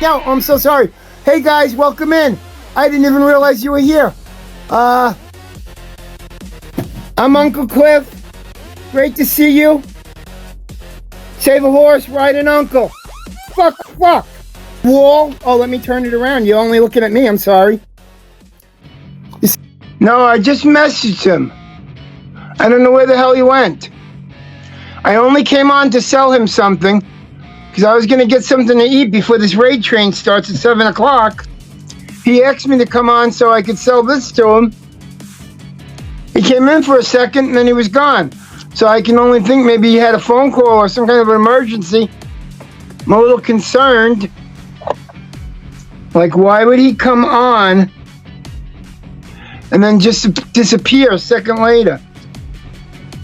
out. I'm so sorry. Hey guys, welcome in. I didn't even realize you were here. I'm Uncle Cliff. Great to see you. Save a horse, ride an uncle. Fuck. Wall. Oh, let me turn it around. You're only looking at me. I'm sorry. No, I just messaged him. I don't know where the hell he went. I only came on to sell him something because I was going to get something to eat before this raid train starts at 7 o'clock. He asked me to come on so I could sell this to him. He came in for a second and then he was gone. So I can only think maybe he had a phone call or some kind of an emergency. I'm a little concerned. Like, why would he come on and then just disappear a second later?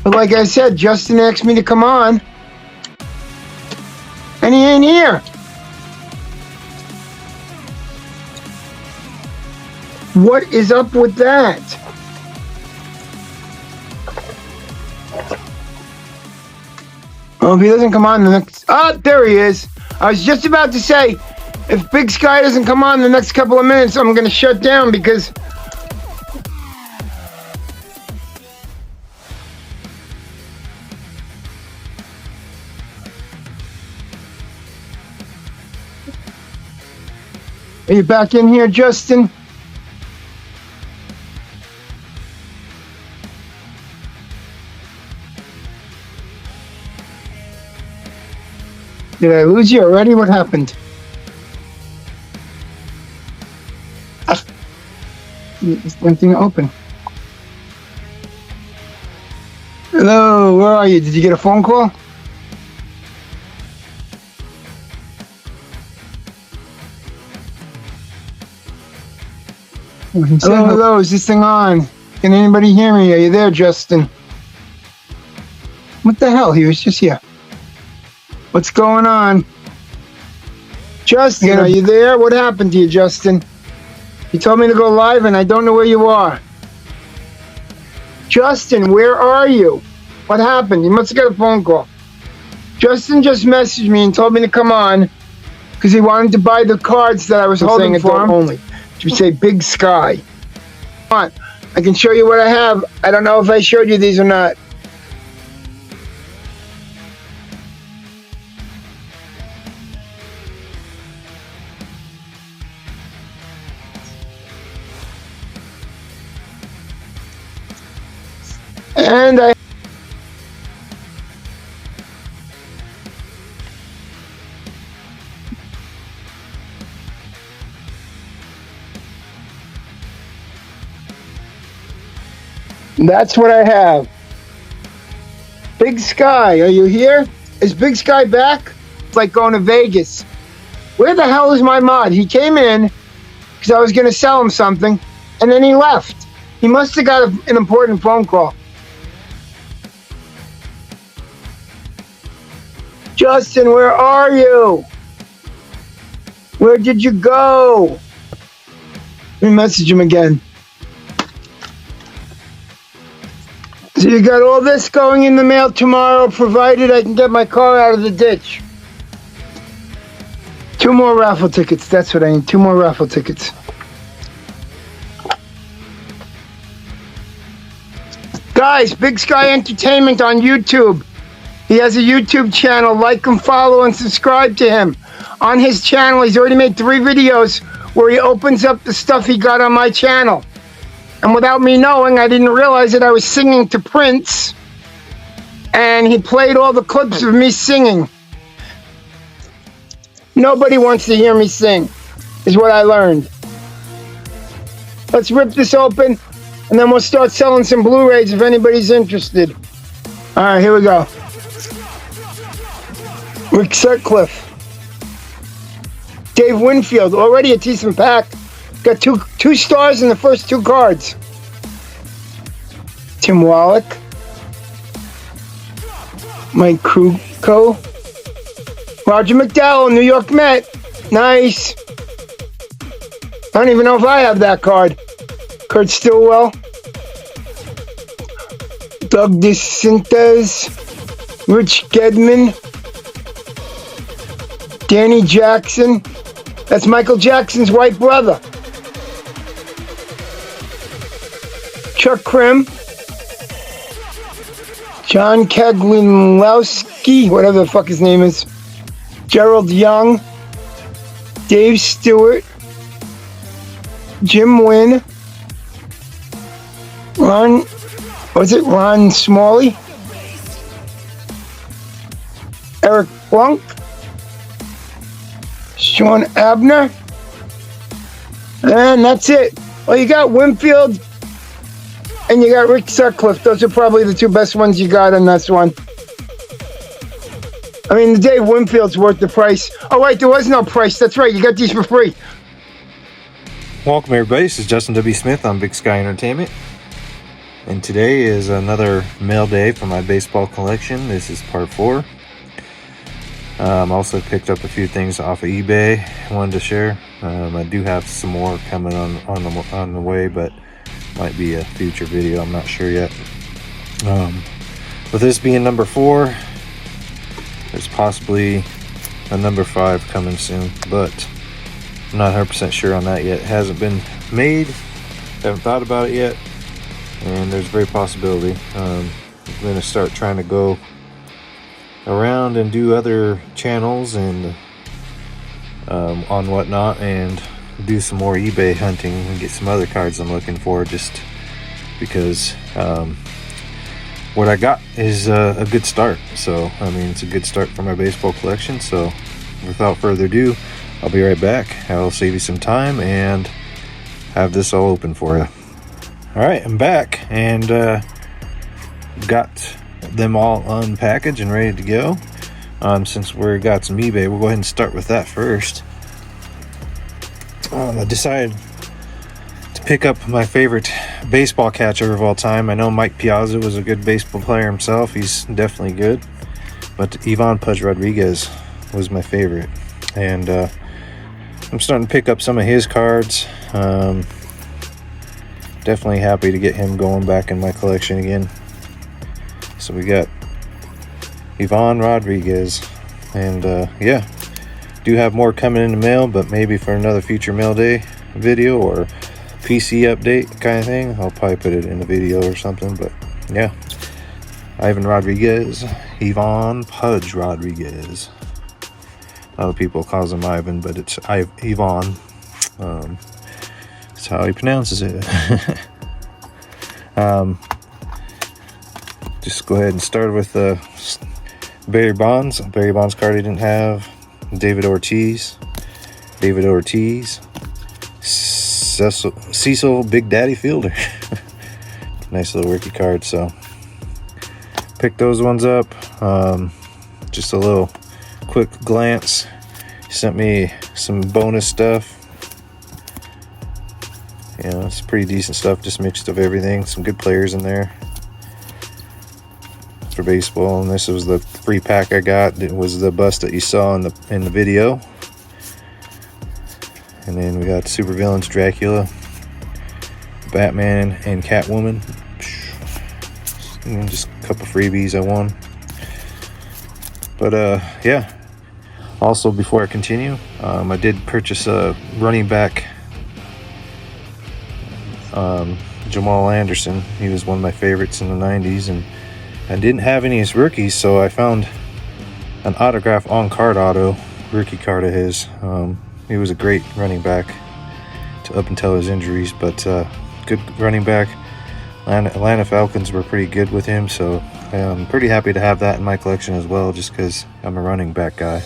But like I said, Justin asked me to come on, and he ain't here. What is up with that? Well, if he doesn't come on the next... Oh, there he is. I was just about to say, if Big Sky doesn't come on the next couple of minutes, I'm going to shut down because... Are you back in here, Justin? Did I lose you already? What happened? This one thing open. Hello, where are you? Did you get a phone call? Hello, is this thing on? Can anybody hear me? Are you there, Justin? What the hell? He was just here. What's going on? Justin, are you there? What happened to you, Justin? You told me to go live and I don't know where you are. Justin, where are you? What happened? You must have got a phone call. Justin just messaged me and told me to come on because he wanted to buy the cards that I was holding for him. Only. You say Big Sky. Come on, I can show you what I have. I don't know if I showed you these or not. And I... That's what I have. Big Sky, are you here? Is Big Sky back? It's like going to Vegas. Where the hell is my mod? He came in because I was going to sell him something, and then he left. He must have got an important phone call. Justin, where are you? Where did you go? Let me message him again. So you got all this going in the mail tomorrow, provided I can get my car out of the ditch. 2 more raffle tickets. That's what I need. 2 more raffle tickets. Guys, Big Sky Entertainment on YouTube. He has a YouTube channel. Like him, follow, and subscribe to him. On his channel, he's already made 3 videos where he opens up the stuff he got on my channel. And without me knowing, I didn't realize that I was singing to Prince. And he played all the clips of me singing. Nobody wants to hear me sing, is what I learned. Let's rip this open, and then we'll start selling some Blu-rays if anybody's interested. All right, here we go. Rick Sutcliffe. Dave Winfield, already a decent pack. Got two stars in the first 2 cards. Tim Wallach. Mike Krukow. Roger McDowell, New York Met. Nice. I don't even know if I have that card. Kurt Stillwell. Doug DeSantis. Rich Gedman. Danny Jackson. That's Michael Jackson's white brother. Chuck Krim. John Keglowski, whatever the fuck his name is. Gerald Young. Dave Stewart. Jim Wynn. Ron Smalley? Eric Blunk? Sean Abner? And that's it. Well, you got Winfield and you got Rick Sutcliffe. Those are probably the two best ones you got on this one. I mean, the Dave Winfield's worth the price. Oh, wait, there was no price. That's right. You got these for free. Welcome, everybody. This is Justin W. Smith on Big Sky Entertainment. And today is another mail day for my baseball collection. This is part 4. Also picked up a few things off of eBay I wanted to share. I do have some more coming on the way, but might be a future video. I'm not sure yet. With this being number 4, there's possibly a number 5 coming soon, but I'm not 100% sure on that yet. It hasn't been made. Haven't thought about it yet. And there's a very possibility. I'm going to start trying to go around and do other channels and on whatnot, and do some more eBay hunting and get some other cards I'm looking for, just because what I got is a good start. So I mean, it's a good start for my baseball collection. So without further ado, I'll be right back. I'll save you some time and have this all open for you. Alright, I'm back and got them all unpackaged and ready to go. Since we got some eBay, we'll go ahead and start with that first. I decided to pick up my favorite baseball catcher of all time. I know Mike Piazza was a good baseball player himself. He's definitely good. But Ivan Pudge Rodriguez was my favorite. And I'm starting to pick up some of his cards. Definitely happy to get him going back in my collection again. So we got Ivan Rodriguez, and yeah, do have more coming in the mail, but maybe for another future mail day video or PC update kind of thing. I'll probably put it in a video or something. But yeah, Ivan Rodriguez, Ivan Pudge Rodriguez. Other people calls him Ivan, but it's Ivan. That's how he pronounces it. Just go ahead and start with Barry Bonds. Barry Bonds card he didn't have. David Ortiz. Cecil Big Daddy Fielder. Nice little rookie card. So pick those ones up. Just a little quick glance. He sent me some bonus stuff. You know, it's pretty decent stuff, just mixed of everything. Some good players in there for baseball. And this was the free pack I got. It was the bust that you saw in the video. And then we got Supervillains, Dracula, Batman, and Catwoman. And just a couple freebies I won. But yeah. Also, before I continue, I did purchase a running back. Jamal Anderson. He was one of my favorites in the 90s, and I didn't have any of his rookies, so I found an autograph on card auto rookie card of his. He was a great running back up until his injuries, but good running back. Atlanta Falcons were pretty good with him, so I'm pretty happy to have that in my collection as well, just because I'm a running back guy.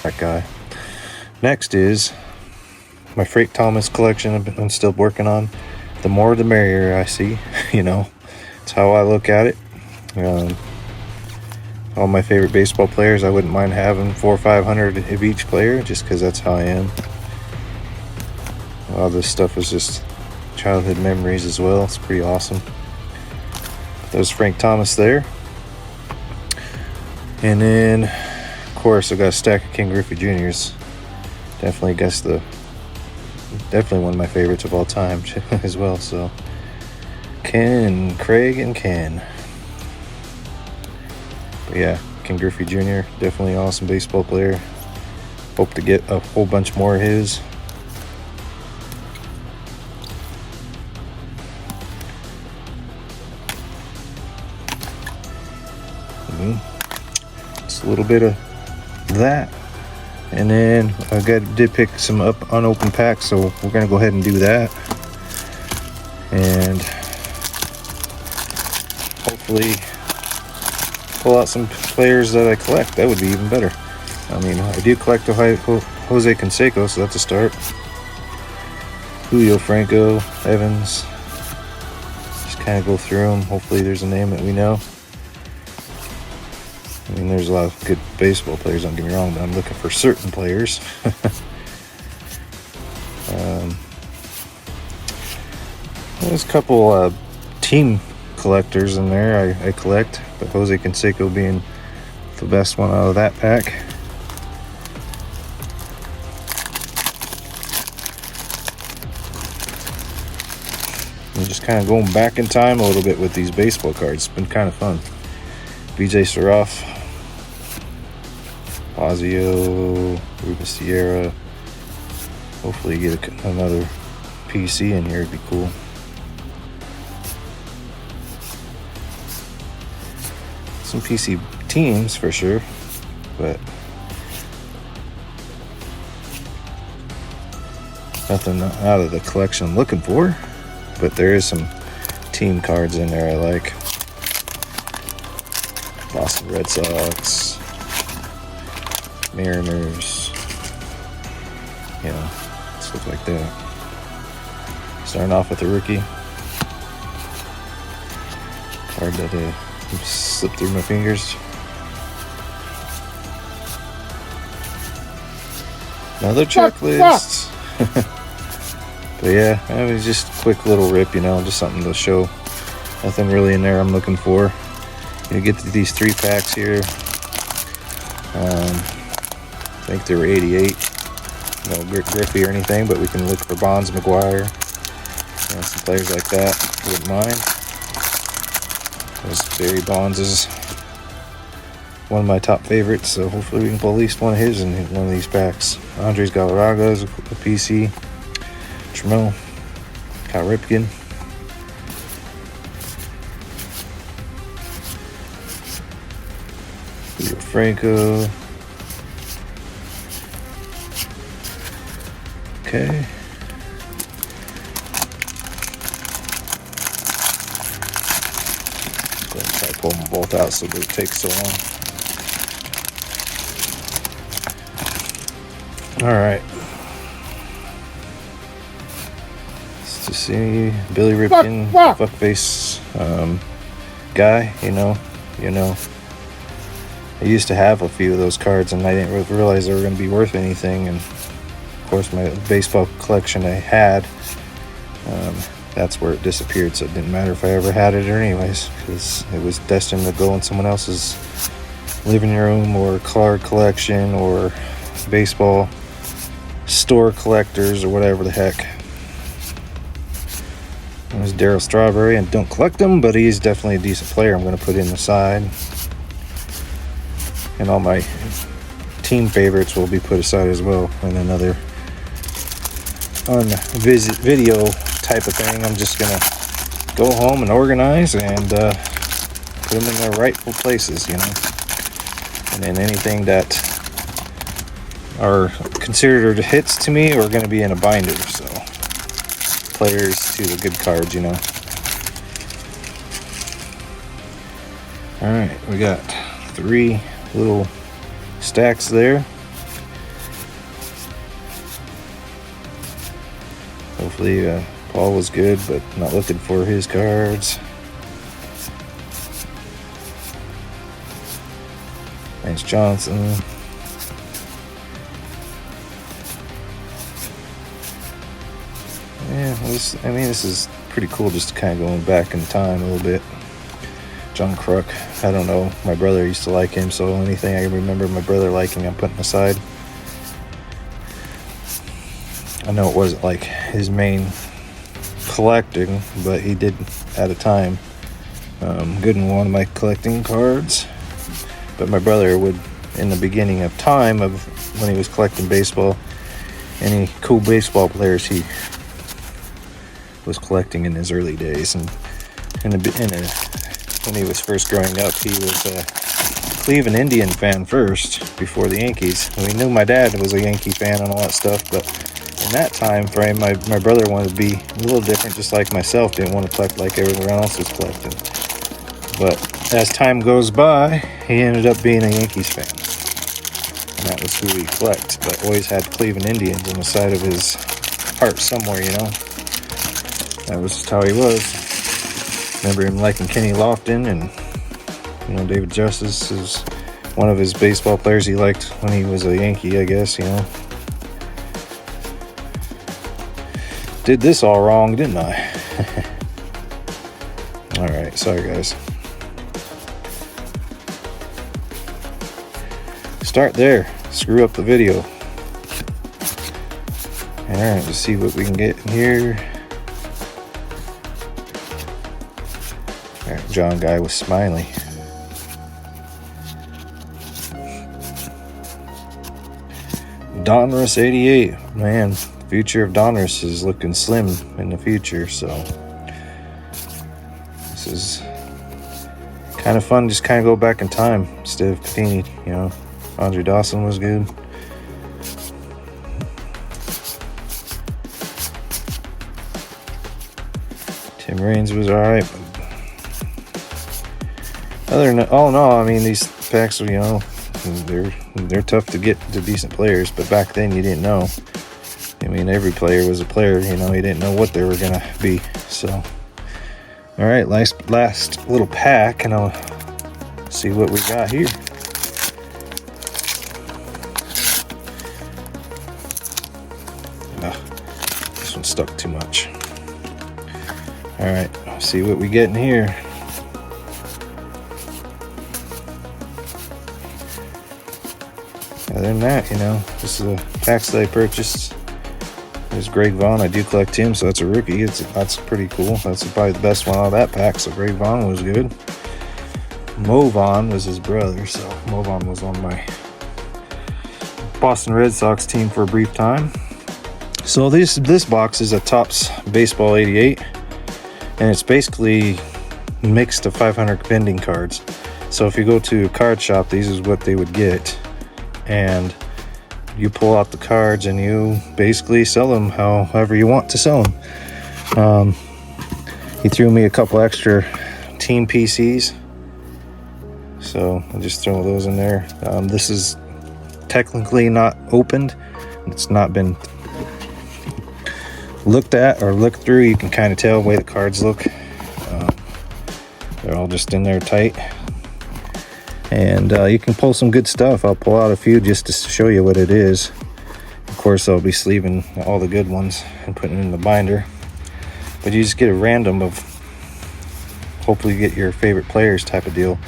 That guy. Next is my Frank Thomas collection I'm still working on. The more the merrier, I see. You know, it's how I look at it. All my favorite baseball players, I wouldn't mind having 400 or 500 of each player, just because that's how I am. A lot of this stuff is just childhood memories as well. It's pretty awesome. There's Frank Thomas there. And then, of course, I got a stack of Ken Griffey Jr.'s. Definitely one of my favorites of all time as well. So, Ken, Craig, and Ken. But yeah, Ken Griffey Jr., definitely awesome baseball player. Hope to get a whole bunch more of his. Just a little bit of that. And then I did pick some up unopened packs, so we're gonna go ahead and do that. And hopefully pull out some players that I collect. That would be even better. I mean, I do collect a Jose Canseco, so that's a start. Julio Franco, Evans. Just kind of go through them. Hopefully there's a name that we know. I mean, there's a lot of good baseball players, don't get me wrong, but I'm looking for certain players. There's a couple team collectors in there I collect, but Jose Canseco being the best one out of that pack. I'm just kind of going back in time a little bit with these baseball cards. It's been kind of fun. BJ Surroff, Fazio, Ruben Sierra. Hopefully you get another PC in here, it'd be cool. Some PC teams for sure, but nothing out of the collection I'm looking for. But there is some team cards in there I like. Boston Red Sox, Mariners, stuff like that. Starting off with a rookie card that slipped through my fingers. Another checklist. But yeah, I mean, just a quick little rip, just something to show. Nothing really in there I'm looking for. You get to these 3 packs here. I think they were 88. No Griffey or anything, but we can look for Bonds, McGuire, some players like that. Wouldn't mind. Barry Bonds is one of my top favorites, so hopefully we can pull at least one of his in one of these packs. Andres Galarraga is a PC. Tremel, Cal Ripken. Julio Franco. Okay. Go ahead and try to pull them both out so it takes so long. All right. Let's just see Billy Ripken, fuckface guy. I used to have a few of those cards, and I didn't realize they were going to be worth anything. And of course, my baseball collection I had, that's where it disappeared. So it didn't matter if I ever had it or anyways, because it was destined to go in someone else's living room or card collection or baseball store collectors or whatever the heck. There's Darryl Strawberry, and don't collect him, but he's definitely a decent player. I'm going to put in the side. And all my team favorites will be put aside as well. And another video type of thing. I'm just going to go home and organize and put them in their rightful places, And then anything that are considered hits to me are going to be in a binder, so players to the good cards, All right, we got 3 little stacks there. Hopefully Paul was good, but not looking for his cards. Lance Johnson. Yeah, this is pretty cool, just kind of going back in time a little bit. John Kruk, I don't know. My brother used to like him, so anything I remember my brother liking, I'm putting aside. I know it wasn't like his main collecting, but he did at a time. Good in one of my collecting cards. But my brother would, in the beginning of time of when he was collecting baseball, any cool baseball players he was collecting in his early days. And when he was first growing up, he was a Cleveland Indian fan first before the Yankees. And we knew my dad was a Yankee fan and all that stuff, but in that time frame, my brother wanted to be a little different, just like myself. Didn't want to collect like everyone else was collecting. But as time goes by, he ended up being a Yankees fan. And that was who he collected. But always had Cleveland Indians on the side of his heart somewhere, you know. That was just how he was. Remember him liking Kenny Lofton, and you know, David Justice is one of his baseball players he liked when he was a Yankee, I guess, you know. Did this all wrong, didn't I? Alright, sorry guys. Start there. Screw up the video. Alright, let's see what we can get in here. Alright, John Guy with Smiley. Donruss 88. Man, the future of Donruss is looking slim in the future, so this is kind of fun. Just kind of go back in time instead of Patini, you know. Andre Dawson was good. Tim Raines was alright. Other than all in all, I mean, these packs, you know, they're tough to get to decent players, but back then you didn't know. I mean, every player was a player, you know, you didn't know what they were gonna be. So, all right, last little pack, and I'll see what we got here. This one stuck too much. All right, see what we get in here. Other than that, you know, this is a packs that I purchased. There's Greg Vaughn. I do collect him, so that's a rookie. That's pretty cool. That's probably the best one out of that pack. So Greg Vaughn was good. Mo Vaughn was his brother, so Mo Vaughn was on my Boston Red Sox team for a brief time. So this box is a Topps Baseball 88, and it's basically mixed of 500 vending cards. So if you go to a card shop, these is what they would get, and you pull out the cards and you basically sell them however you want to sell them. He threw me a couple extra team PCs, so I'll just throw those in there. This is technically not opened. It's not been looked at or looked through. You can kind of tell the way the cards look. They're all just in there tight. And you can pull some good stuff. I'll pull out a few just to show you what it is. Of course, I'll be sleeving all the good ones and putting them in the binder. But you just get a random of, hopefully you get your favorite players type of deal.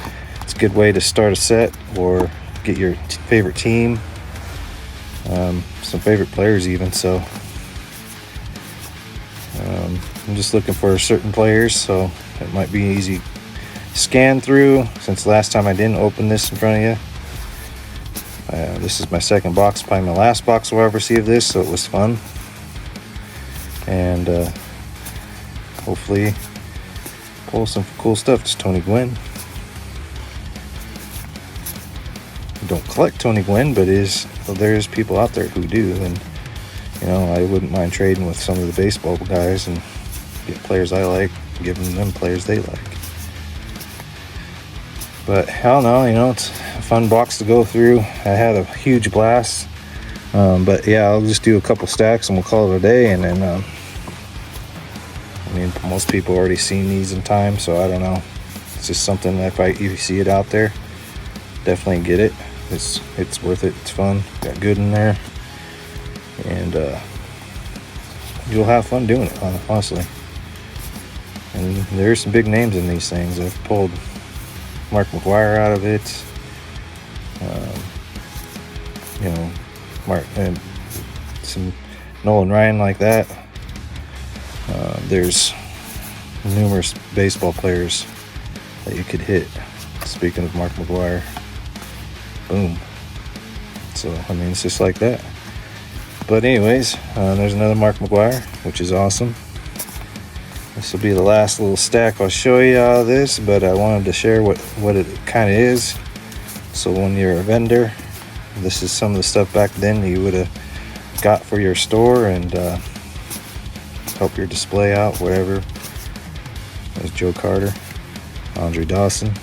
It's a good way to start a set or get your favorite team. Some favorite players even. So I'm just looking for certain players, so it might be easy scan through. Since last time I didn't open this in front of you, this is my second box, probably my last box we'll ever see of this, so it was fun. And hopefully pull some cool stuff. It's Tony Gwynn. I don't collect Tony Gwynn, but there's people out there who do, and you know, I wouldn't mind trading with some of the baseball guys and get players I like, giving them players they like. But I don't know, you know, it's a fun box to go through. I had a huge blast. But yeah, I'll just do a couple stacks and we'll call it a day. And then mean, most people already seen these in time, so I don't know. It's just something that if you see it out there, definitely get it. It's worth it. It's fun. Got good in there, and you'll have fun doing it, honestly. And there's some big names in these things. I've pulled Mark McGwire out of it. You know, Mark and some Nolan Ryan like that. There's numerous baseball players that you could hit. Speaking of Mark McGwire, boom. So I mean, it's just like that. But anyways, there's another Mark McGwire, which is awesome. This will be the last little stack I'll show you out of this, but I wanted to share what it kind of is. So when you're a vendor, this is some of the stuff back then that you would have got for your store and help your display out, whatever. There's Joe Carter, Andre Dawson.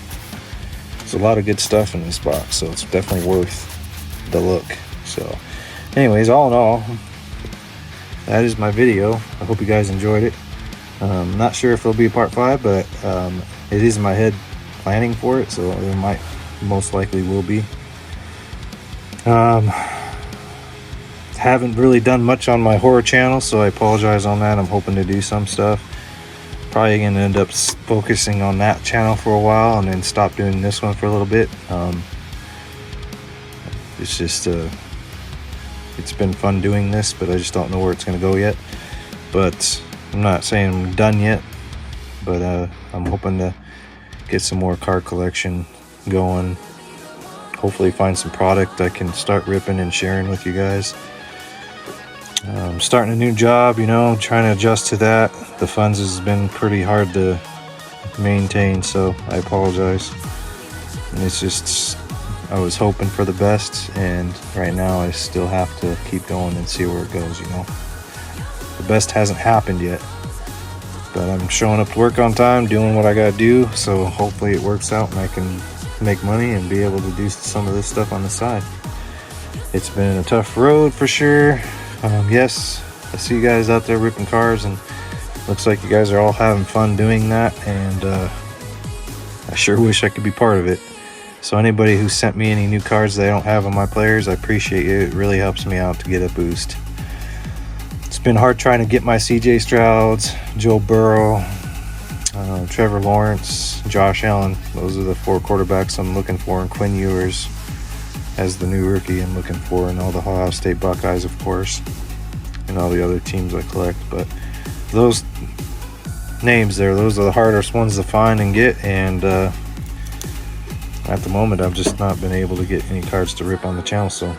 There's a lot of good stuff in this box, so it's definitely worth the look. So anyways, all in all, that is my video. I hope you guys enjoyed it. Not sure if there'll be a part 5, but it is in my head planning for it, so there might most likely will be. Haven't really done much on my horror channel, so I apologize on that. I'm hoping to do some stuff. Probably gonna end up focusing on that channel for a while and then stop doing this one for a little bit. It's just it's been fun doing this, but I just don't know where it's gonna go yet. But I'm not saying I'm done yet, but I'm hoping to get some more card collection going. Hopefully find some product I can start ripping and sharing with you guys. I'm starting a new job, you know, trying to adjust to that. The funds has been pretty hard to maintain, so I apologize. And it's just, I was hoping for the best, and right now I still have to keep going and see where it goes, you know. The best hasn't happened yet, but I'm showing up to work on time, doing what I gotta do, so hopefully it works out and I can make money and be able to do some of this stuff on the side. It's been a tough road for sure. Yes, I see you guys out there ripping cars, and looks like you guys are all having fun doing that, and I sure wish I could be part of it. So anybody who sent me any new cards that I don't have on my players, I appreciate you. It really helps me out to get a boost. It's been hard trying to get my CJ Strouds, Joe Burrow, Trevor Lawrence, Josh Allen. Those are the 4 quarterbacks I'm looking for, and Quinn Ewers as the new rookie I'm looking for, and all the Ohio State Buckeyes, of course, and all the other teams I collect. But those names there, those are the hardest ones to find and get, and at the moment I've just not been able to get any cards to rip on the channel, so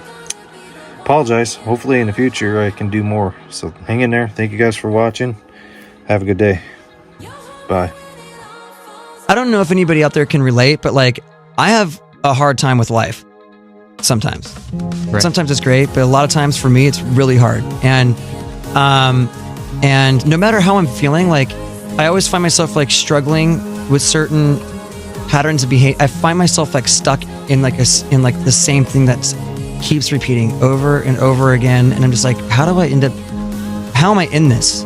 apologize. Hopefully in the future I can do more, so hang in there. Thank you guys for watching. Have a good day. Bye. I don't know if anybody out there can relate, but like, I have a hard time with life sometimes. Right. Sometimes it's great, but a lot of times for me it's really hard. And no matter how I'm feeling, like, I always find myself like struggling with certain patterns of behavior. I find myself like stuck in like the same thing that keeps repeating over and over again, and I'm just like, how am I in this?